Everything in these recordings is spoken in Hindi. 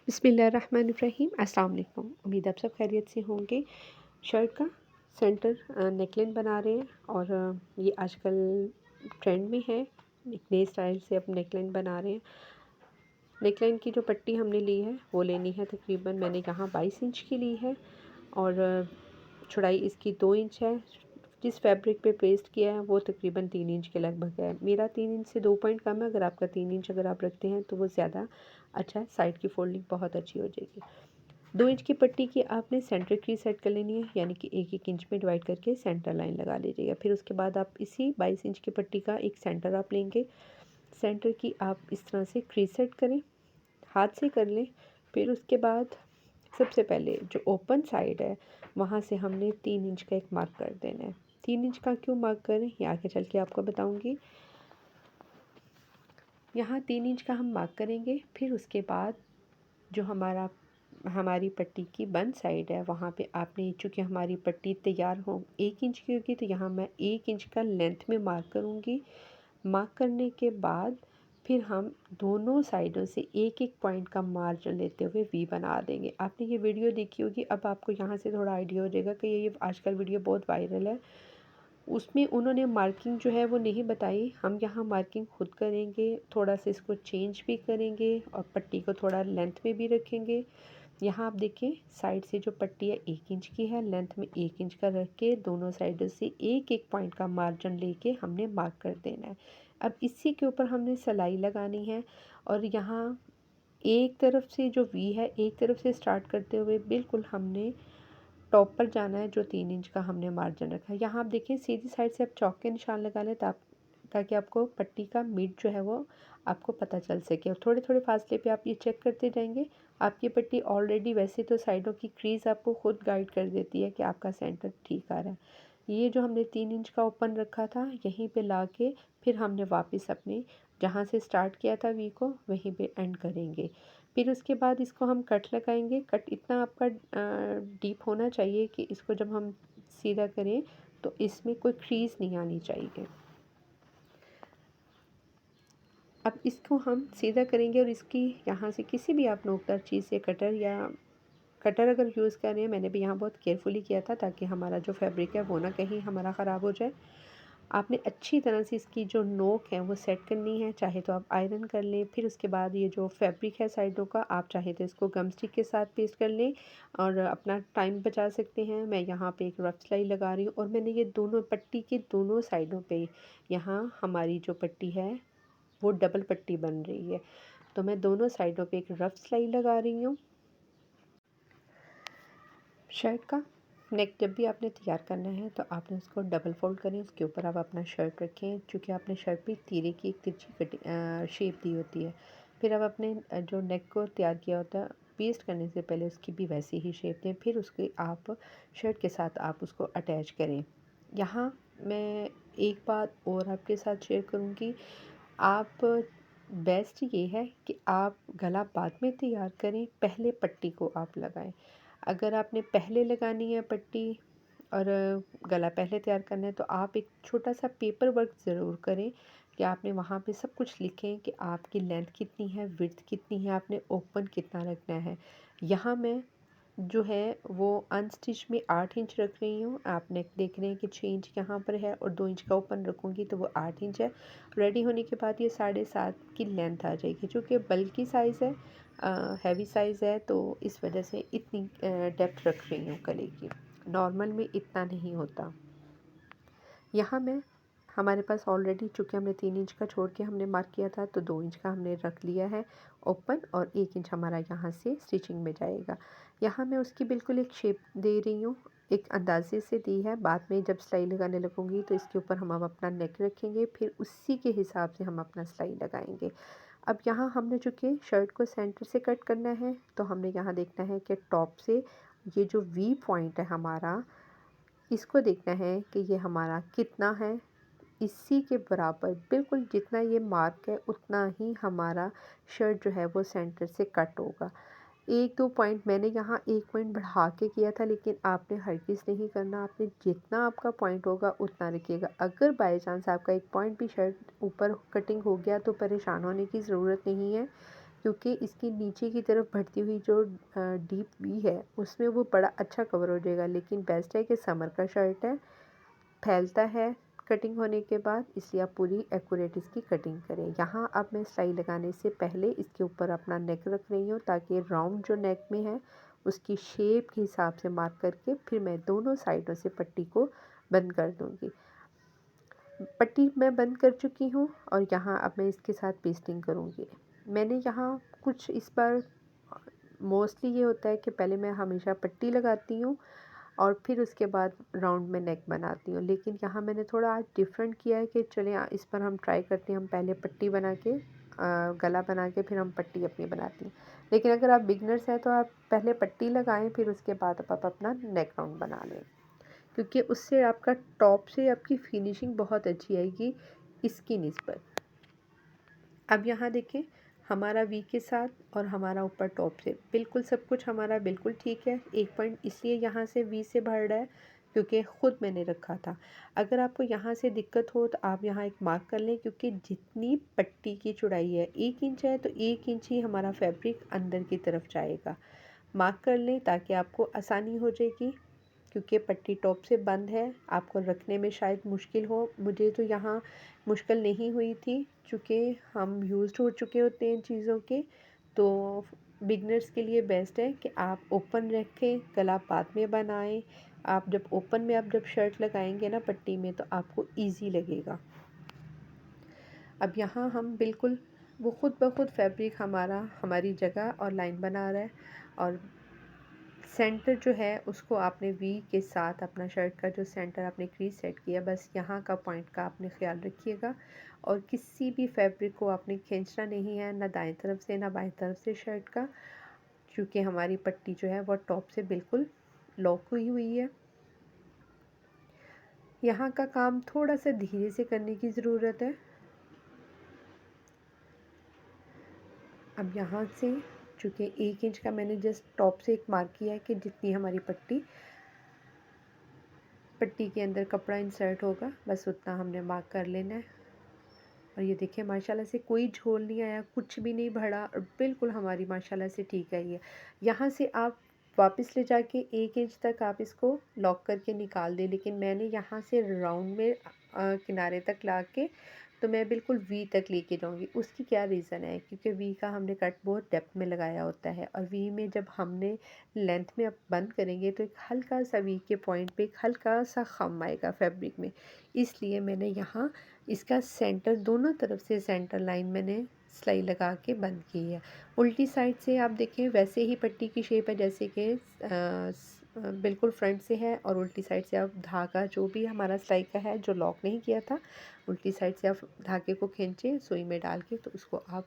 बिस्मिल्लाहिर्रहमानिर्रहीम। अस्सलाम वालेकुम। उम्मीद आप सब खैरियत से होंगे। शर्ट का सेंटर नेकलाइन बना रहे हैं और ये आजकल ट्रेंड में है। एक नए स्टाइल से अब नेकलाइन बना रहे हैं। नेकलाइन की जो पट्टी हमने ली है वो लेनी है, तकरीबन मैंने यहाँ 22 इंच की ली है और चौड़ाई इसकी 2 इंच है। जिस फैब्रिक पे पेस्ट किया है वो तकरीबन 3 इंच के लगभग है। मेरा 3 इंच से 2 पॉइंट कम है। अगर आपका 3 इंच अगर आप रखते हैं तो वो ज़्यादा अच्छा है, साइड की फोल्डिंग बहुत अच्छी हो जाएगी। 2 इंच की पट्टी की आपने सेंटर की सेट कर लेनी है, यानी कि 1-1 इंच में डिवाइड करके सेंटर लाइन लगा लीजिएगा। फिर उसके बाद आप इसी 22 इंच की पट्टी का एक सेंटर आप लेंगे। सेंटर की आप इस तरह से क्रीज सेट करें, हाथ से कर लें। फिर उसके बाद सबसे पहले जो ओपन साइड है वहाँ से हमने 3 इंच का एक मार्क कर देना है। 3 इंच का क्यों मार्क करें ये आगे चल के आपको बताऊंगी। यहाँ 3 इंच का हम मार्क करेंगे। फिर उसके बाद जो हमारी पट्टी की बंद साइड है वहाँ पे आपने, चूँकि हमारी पट्टी तैयार हो 1 इंच की होगी, तो यहाँ मैं 1 इंच का लेंथ में मार्क करूँगी। मार्क करने के बाद फिर हम दोनों साइडों से एक एक पॉइंट का मार्जिन लेते हुए वी बना देंगे। आपने ये वीडियो देखी होगी, अब आपको यहाँ से थोड़ा आइडिया हो जाएगा कि ये आजकल वीडियो बहुत वायरल है। उसमें उन्होंने मार्किंग जो है वो नहीं बताई, हम यहाँ मार्किंग खुद करेंगे। थोड़ा सा इसको चेंज भी करेंगे और पट्टी को थोड़ा लेंथ में भी रखेंगे। यहाँ आप देखें, साइड से जो पट्टी है 1 इंच की है, लेंथ में 1 इंच का रख के दोनों साइडों से एक एक पॉइंट का मार्जिन लेके हमने मार्क कर देना है। अब इसी के ऊपर हमने सिलाई लगानी है और यहाँ एक तरफ से जो वी है, एक तरफ से स्टार्ट करते हुए बिल्कुल हमने टॉप पर जाना है। जो 3 इंच का हमने मार्जिन रखा है, यहाँ आप देखें सीधी साइड से आप चौक के निशान लगा लें ताकि आपको पट्टी का मिड जो है वो आपको पता चल सके। और थोड़े थोड़े फासले पे आप ये चेक करते जाएंगे। आपकी पट्टी ऑलरेडी वैसे तो साइडों की क्रीज आपको खुद गाइड कर देती है कि आपका सेंटर ठीक आ रहा है। ये जो हमने 3 इंच का ओपन रखा था यहीं पे ला के फिर हमने वापस अपने जहाँ से स्टार्ट किया था वी को वहीं पे एंड करेंगे। फिर उसके बाद इसको हम कट लगाएंगे। कट इतना आपका डीप होना चाहिए कि इसको जब हम सीधा करें तो इसमें कोई क्रीज नहीं आनी चाहिए। अब इसको हम सीधा करेंगे और इसकी यहाँ से किसी भी आप नोकदार चीज़ से कटर अगर यूज़ कर रहे हैं, मैंने भी यहाँ बहुत केयरफुली किया था ताकि हमारा जो फैब्रिक है वो ना कहीं हमारा ख़राब हो जाए। आपने अच्छी तरह से इसकी जो नोक है वो सेट करनी है, चाहे तो आप आयरन कर लें। फिर उसके बाद ये जो फैब्रिक है साइडों का, आप चाहे तो इसको गम स्टिक के साथ पेस्ट कर लें और अपना टाइम बचा सकते हैं। मैं यहाँ पे एक रफ सिलाई लगा रही हूँ और मैंने ये दोनों पट्टी के दोनों साइडों पे, यहाँ हमारी जो पट्टी है वो डबल पट्टी बन रही है, तो मैं दोनों साइडों पे एक रफ सिलाई लगा रही हूँ। शर्ट का नेक जब भी आपने तैयार करना है तो आपने उसको डबल फोल्ड करें, उसके ऊपर आप अपना शर्ट रखें। चूँकि आपने शर्ट पे तीरे की एक तिरछी शेप दी होती है। फिर आप अपने जो नेक को तैयार किया होता है पेस्ट करने से पहले उसकी भी वैसी ही शेप दें। फिर उसके आप शर्ट के साथ आप उसको अटैच करें। यहाँ मैं एक बात और आपके साथ शेयर करूँगी। आप बेस्ट ये है कि आप गला बाद में तैयार करें, पहले पट्टी को आप लगाएं। अगर आपने पहले लगानी है पट्टी और गला पहले तैयार करना है तो आप एक छोटा सा पेपर वर्क ज़रूर करें कि आपने वहाँ पे सब कुछ लिखें कि आपकी लेंथ कितनी है, विड्थ कितनी है, आपने ओपन कितना रखना है। यहाँ मैं जो है वो अनस्टिच में 8 इंच रख रही हूँ। आप नेक देख रहे हैं कि 6 इंच यहाँ पर है और 2 इंच का ओपन रखूँगी तो वो 8 इंच है। रेडी होने के बाद ये 7.5 की लेंथ आ जाएगी। चूँकि बल्कि साइज़ है, हैवी साइज़ है, तो इस वजह से इतनी डेप्थ रख रही हूँ गले की। नॉर्मल में इतना नहीं होता। यहाँ मैं हमारे पास ऑलरेडी, चूँकि हमने 3 इंच का छोड़ के हमने मार्क किया था, तो 2 इंच का हमने रख लिया है ओपन और 1 इंच हमारा यहाँ से स्टिचिंग में जाएगा। यहाँ मैं उसकी बिल्कुल एक शेप दे रही हूँ, एक अंदाजे से दी है। बाद में जब सिलाई लगाने लगूँगी तो इसके ऊपर हम अपना नेक रखेंगे, फिर उसी के हिसाब से हम अपना सिलाई लगाएंगे। अब यहाँ हमने चूँकि शर्ट को सेंटर से कट करना है तो हमने यहाँ देखना है कि टॉप से ये जो वी पॉइंट है हमारा, इसको देखना है कि ये हमारा कितना है। इसी के बराबर बिल्कुल जितना ये मार्क है उतना ही हमारा शर्ट जो है वो सेंटर से कट होगा। 1-2 पॉइंट मैंने यहाँ 1 पॉइंट बढ़ा के किया था, लेकिन आपने हरगिज़ नहीं करना। आपने जितना आपका पॉइंट होगा उतना रखिएगा। अगर बाय चांस आपका 1 पॉइंट भी शर्ट ऊपर कटिंग हो गया तो परेशान होने की ज़रूरत नहीं है, क्योंकि इसकी नीचे की तरफ बढ़ती हुई जो डीप वी है उसमें वो बड़ा अच्छा कवर हो जाएगा। लेकिन बेस्ट है कि समर का शर्ट है, फैलता है कटिंग होने के बाद, इसलिए आप पूरी एक्यूरेट इसकी कटिंग करें। यहाँ अब मैं सिलाई लगाने से पहले इसके ऊपर अपना नेक रख रही हूँ ताकि राउंड जो नेक में है उसकी शेप के हिसाब से मार्क करके फिर मैं दोनों साइडों से पट्टी को बंद कर दूँगी। पट्टी मैं बंद कर चुकी हूँ और यहाँ अब मैं इसके साथ पेस्टिंग करूँगी। मैंने यहाँ कुछ इस बार मोस्टली ये होता है कि पहले मैं हमेशा पट्टी लगाती हूँ और फिर उसके बाद राउंड में नेक बनाती हूँ। लेकिन यहाँ मैंने थोड़ा आज डिफरेंट किया है कि चलें इस पर हम ट्राई करते हैं, हम पहले पट्टी बना के गला बना के फिर हम पट्टी अपनी बनाती हैं। लेकिन अगर आप बिगनर्स हैं तो आप पहले पट्टी लगाएं, फिर उसके बाद आप अपना नेक राउंड बना लें, क्योंकि उससे आपका टॉप से आपकी फिनिशिंग बहुत अच्छी आएगी इसकी निस्बत। अब यहाँ देखें, हमारा वी के साथ और हमारा ऊपर टॉप से बिल्कुल सब कुछ हमारा बिल्कुल ठीक है। एक पॉइंट इसलिए यहाँ से वी से बढ़ रहा है क्योंकि ख़ुद मैंने रखा था। अगर आपको यहाँ से दिक्कत हो तो आप यहाँ एक मार्क कर लें, क्योंकि जितनी पट्टी की चौड़ाई है 1 इंच है तो 1 इंच ही हमारा फैब्रिक अंदर की तरफ जाएगा। मार्क कर लें ताकि आपको आसानी हो जाएगी, क्योंकि पट्टी टॉप से बंद है, आपको रखने में शायद मुश्किल हो। मुझे तो यहाँ मुश्किल नहीं हुई थी क्योंकि हम यूज्ड हो चुके होते हैं चीज़ों के। तो बिगनर्स के लिए बेस्ट है कि आप ओपन रखें, गला बाद में बनाएं। आप जब ओपन में आप जब शर्ट लगाएंगे ना पट्टी में तो आपको इजी लगेगा। अब यहाँ हम बिल्कुल वो खुद ब खुद फैब्रिक हमारा हमारी जगह और लाइन बना रहा है, और सेंटर जो है उसको आपने वी के साथ अपना शर्ट का जो सेंटर आपने क्रीज सेट किया, बस यहाँ का पॉइंट का आपने ख्याल रखिएगा। और किसी भी फैब्रिक को आपने खींचना नहीं है, ना दाएं तरफ से ना बाएं तरफ से शर्ट का, क्योंकि हमारी पट्टी जो है वो टॉप से बिल्कुल लॉक हुई है। यहाँ का काम थोड़ा सा धीरे से करने की ज़रूरत है। अब यहाँ से चूँकि 1 इंच का मैंने जस्ट टॉप से एक मार्क किया है कि जितनी हमारी पट्टी के अंदर कपड़ा इंसर्ट होगा बस उतना हमने मार्क कर लेना है। और ये देखिए माशाल्लाह से कोई झोल नहीं आया, कुछ भी नहीं बढ़ा और बिल्कुल हमारी माशाल्लाह से ठीक है ये। यहाँ से आप वापस ले जाके 1 इंच तक आप इसको लॉक करके निकाल दें, लेकिन मैंने यहाँ से राउंड में किनारे तक ला के तो मैं बिल्कुल वी तक लेके जाऊँगी। उसकी क्या रीज़न है, क्योंकि वी का हमने कट बहुत डेप्थ में लगाया होता है और वी में जब हमने लेंथ में अब बंद करेंगे तो एक हल्का सा वी के पॉइंट पे एक हल्का सा खम आएगा फैब्रिक में। इसलिए मैंने यहाँ इसका सेंटर दोनों तरफ से सेंटर लाइन मैंने सिलाई लगा के बंद की है। उल्टी साइड से आप देखें वैसे ही पट्टी की शेप है जैसे कि बिल्कुल फ्रंट से है, और उल्टी साइड से आप धागा जो भी हमारा सिलाई का है जो लॉक नहीं किया था, उल्टी साइड से आप धागे को खींचे सुई में डाल के तो उसको आप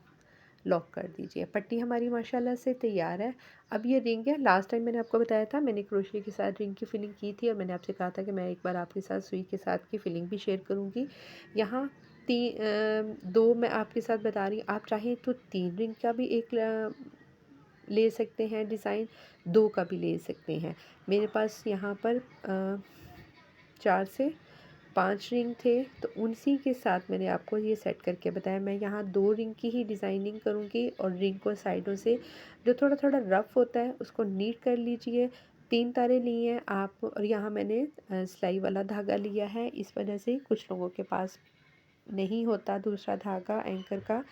लॉक कर दीजिए। पट्टी हमारी माशाल्लाह से तैयार है। अब ये रिंग है, लास्ट टाइम मैंने आपको बताया था मैंने क्रोशिया के साथ रिंग की फिलिंग की थी और मैंने आपसे कहा था कि मैं एक बार आपके साथ सुई के साथ की फिलिंग भी शेयर करूँगी। यहाँ 2 मैं आपके साथ बता रही हूँ, आप चाहें तो 3 रिंग का भी एक ले सकते हैं डिज़ाइन, 2 का भी ले सकते हैं। मेरे पास यहाँ पर 4 से 5 रिंग थे तो उसी के साथ मैंने आपको ये सेट करके बताया। मैं यहाँ 2 रिंग की ही डिज़ाइनिंग करूँगी और रिंग को साइडों से जो थोड़ा थोड़ा रफ़ होता है उसको नीट कर लीजिए। 3 तारे लिए हैं आप, और यहाँ मैंने सिलाई वाला धागा लिया है। इस वजह से कुछ लोगों के पास नहीं होता दूसरा धागा एंकर का,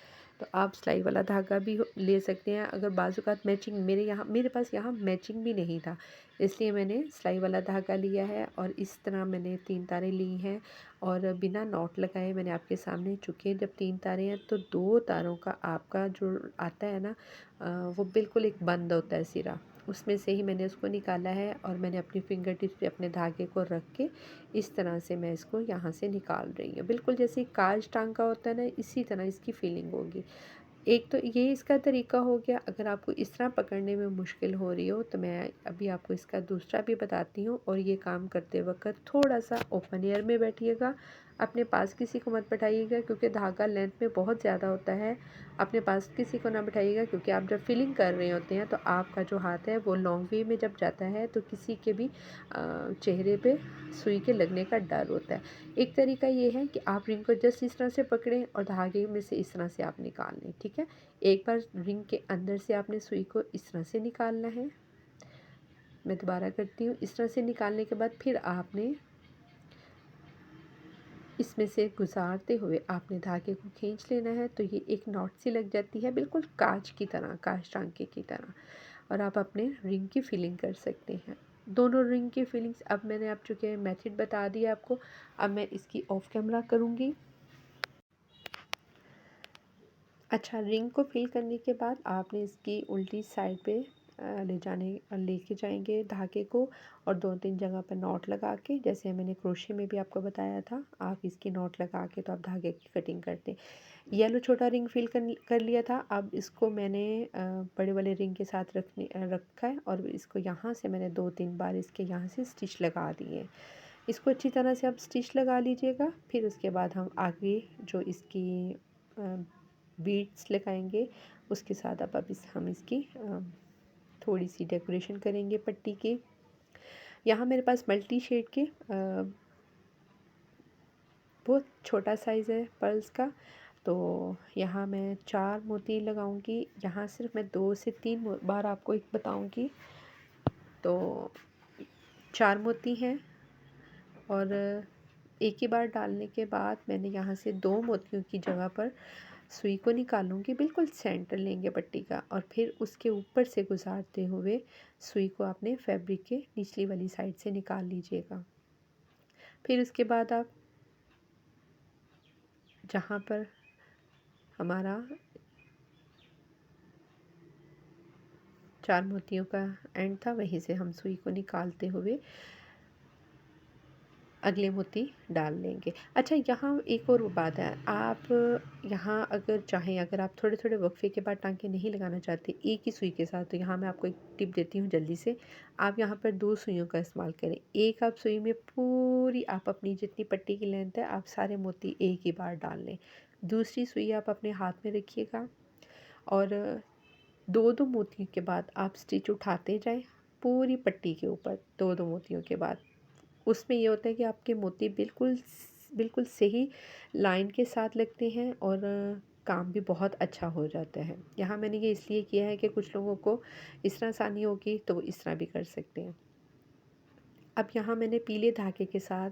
तो आप सिलाई वाला धागा भी ले सकते हैं। अगर बाज़ूकात मैचिंग मेरे पास यहाँ मैचिंग भी नहीं था, इसलिए मैंने सिलाई वाला धागा लिया है और इस तरह मैंने 3 तारे ली हैं और बिना नॉट लगाए मैंने आपके सामने, चुके जब 3 तारे हैं तो 2 तारों का आपका जो आता है ना वो बिल्कुल एक बंद होता है सिरा, उसमें से ही मैंने उसको निकाला है और मैंने अपनी फिंगर टिप्स पे अपने धागे को रख के इस तरह से मैं इसको यहाँ से निकाल रही हूँ। बिल्कुल जैसे काज टांग का होता है ना, इसी तरह इसकी फीलिंग होगी। एक तो ये इसका तरीका हो गया। अगर आपको इस तरह पकड़ने में मुश्किल हो रही हो तो मैं अभी आपको इसका दूसरा भी बताती हूँ, और ये काम करते वक्त थोड़ा सा ओपन एयर में बैठिएगा, अपने पास किसी को मत बैठाइएगा क्योंकि धागा लेंथ में बहुत ज़्यादा होता है। अपने पास किसी को ना बैठाइएगा क्योंकि आप जब फिलिंग कर रहे होते हैं तो आपका जो हाथ है वो लॉन्ग वे में जब जाता है तो किसी के भी चेहरे पे सुई के लगने का डर होता है। एक तरीका ये है कि आप रिंग को जस्ट इस तरह से पकड़ें और धागे में से इस तरह से आप निकाल लें, ठीक है। एक बार रिंग के अंदर से आपने सुई को इस तरह से निकालना है। मैं दोबारा करती हूँ। इस तरह से निकालने के बाद फिर आपने इसमें से गुजारते हुए आपने धागे को खींच लेना है तो ये एक नॉट सी लग जाती है, बिल्कुल कांच की तरह, कांच टांके की तरह, और आप अपने रिंग की फिलिंग कर सकते हैं। दोनों रिंग की फिलिंग्स अब मैंने आप चुके मेथड बता दिया आपको। अब मैं इसकी ऑफ कैमरा करूँगी। अच्छा, रिंग को फिल करने के बाद आपने इसकी उल्टी साइड पे लेके जाएंगे धागे को और 2-3 जगह पर नॉट लगा के, जैसे मैंने क्रोशे में भी आपको बताया था, आप इसकी नॉट लगा के तो आप धागे की कटिंग करते हैं। येलो छोटा रिंग फिल कर लिया था। अब इसको मैंने बड़े वाले रिंग के साथ रखा है और इसको यहाँ से मैंने 2-3 बार इसके यहाँ से स्टिच लगा दिए। इसको अच्छी तरह से आप स्टिच लगा लीजिएगा। फिर उसके बाद हम आगे जो इसकी बीड्स लगाएंगे उसके साथ अब हम इसकी थोड़ी सी डेकोरेशन करेंगे पट्टी की। यहाँ मेरे पास मल्टी शेड के बहुत छोटा साइज़ है पर्ल्स का, तो यहाँ मैं 4 मोती लगाऊंगी। यहाँ सिर्फ मैं 2 से 3 बार आपको एक बताऊंगी। तो 4 मोती हैं और एक ही बार डालने के बाद मैंने यहाँ से 2 मोतियों की जगह पर सुई को निकालूंगी, बिल्कुल सेंटर लेंगे पट्टी का, और फिर उसके ऊपर से गुजारते हुए सुई को आपने फैब्रिक के निचली वाली साइड से निकाल लीजिएगा। फिर उसके बाद आप जहाँ पर हमारा 4 मोतियों का एंड था वहीं से हम सुई को निकालते हुए अगले मोती डाल लेंगे। अच्छा, यहाँ एक और बात है, आप यहाँ अगर चाहें, अगर आप थोड़े थोड़े वक्फे के बाद टांके नहीं लगाना चाहते एक ही सुई के साथ, तो यहाँ मैं आपको एक टिप देती हूँ जल्दी से। आप यहाँ पर 2 सुइयों का इस्तेमाल करें। एक आप सुई में पूरी आप अपनी जितनी पट्टी की लेंथ है आप सारे मोती एक ही बार डाल लें। दूसरी सुई आप अपने हाथ में रखिएगा और 2-2 मोतियों के बाद आप स्टिच उठाते जाएं पूरी पट्टी के ऊपर। 2-2 मोतियों के बाद उसमें ये होता है कि आपके मोती बिल्कुल बिल्कुल सही लाइन के साथ लगते हैं और काम भी बहुत अच्छा हो जाता है। यहाँ मैंने ये इसलिए किया है कि कुछ लोगों को इस तरह आसानी होगी तो वो इस तरह भी कर सकते हैं। अब यहाँ मैंने पीले धागे के साथ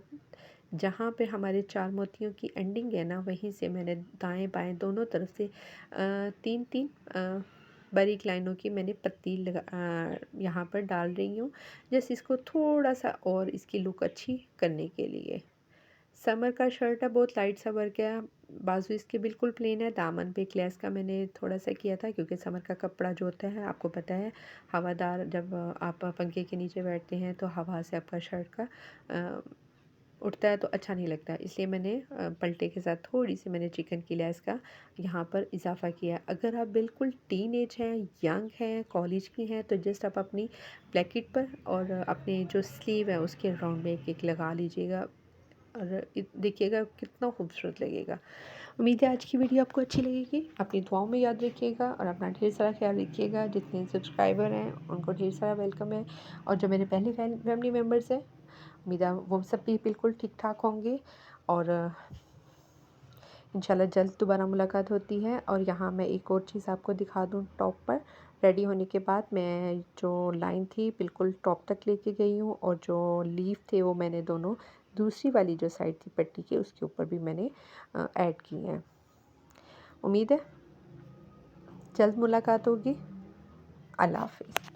जहाँ पे हमारे 4 मोतियों की एंडिंग है ना, वहीं से मैंने दाएं बाएं दोनों तरफ से 3-3 बारीक लाइनों की मैंने पत्ती यहाँ पर डाल रही हूँ, जैसे इसको थोड़ा सा और इसकी लुक अच्छी करने के लिए। समर का शर्ट है, बहुत लाइट सा वर्क है, बाजू इसके बिल्कुल प्लेन है। दामन पे क्लैस का मैंने थोड़ा सा किया था क्योंकि समर का कपड़ा जो होता है आपको पता है हवादार, जब आप पंखे के नीचे बैठते हैं तो हवा से आपका शर्ट का उठता है तो अच्छा नहीं लगता, इसलिए मैंने पलटे के साथ थोड़ी सी मैंने चिकन की लेस का यहाँ पर इजाफा किया। अगर आप बिल्कुल टीन एज हैं, यंग हैं, कॉलेज की हैं, तो जस्ट आप अपनी ब्लैकेट पर और अपने जो स्लीव है उसके राउंड में एक लगा लीजिएगा और देखिएगा कितना खूबसूरत लगेगा। उम्मीद है आज की वीडियो आपको अच्छी लगेगी। अपनी दुआओं में याद रखिएगा और अपना ढेर सारा ख्याल रखिएगा। जितने सब्सक्राइबर हैं उनको ढेर सारा वेलकम है और जो मेरे पहले फैमिली मेम्बर्स हैं उम्मीद है वो सब भी बिल्कुल ठीक ठाक होंगे और इंशाल्लाह जल्द दोबारा मुलाकात होती है। और यहाँ मैं एक और चीज़ आपको दिखा दूँ, टॉप पर रेडी होने के बाद मैं जो लाइन थी बिल्कुल टॉप तक लेके गई हूँ और जो लीफ थे वो मैंने दोनों दूसरी वाली जो साइड थी पट्टी की उसके ऊपर भी मैंने ऐड की हैं। उम्मीद है जल्द मुलाकात होगी। अल्लाह हाफ़िज़।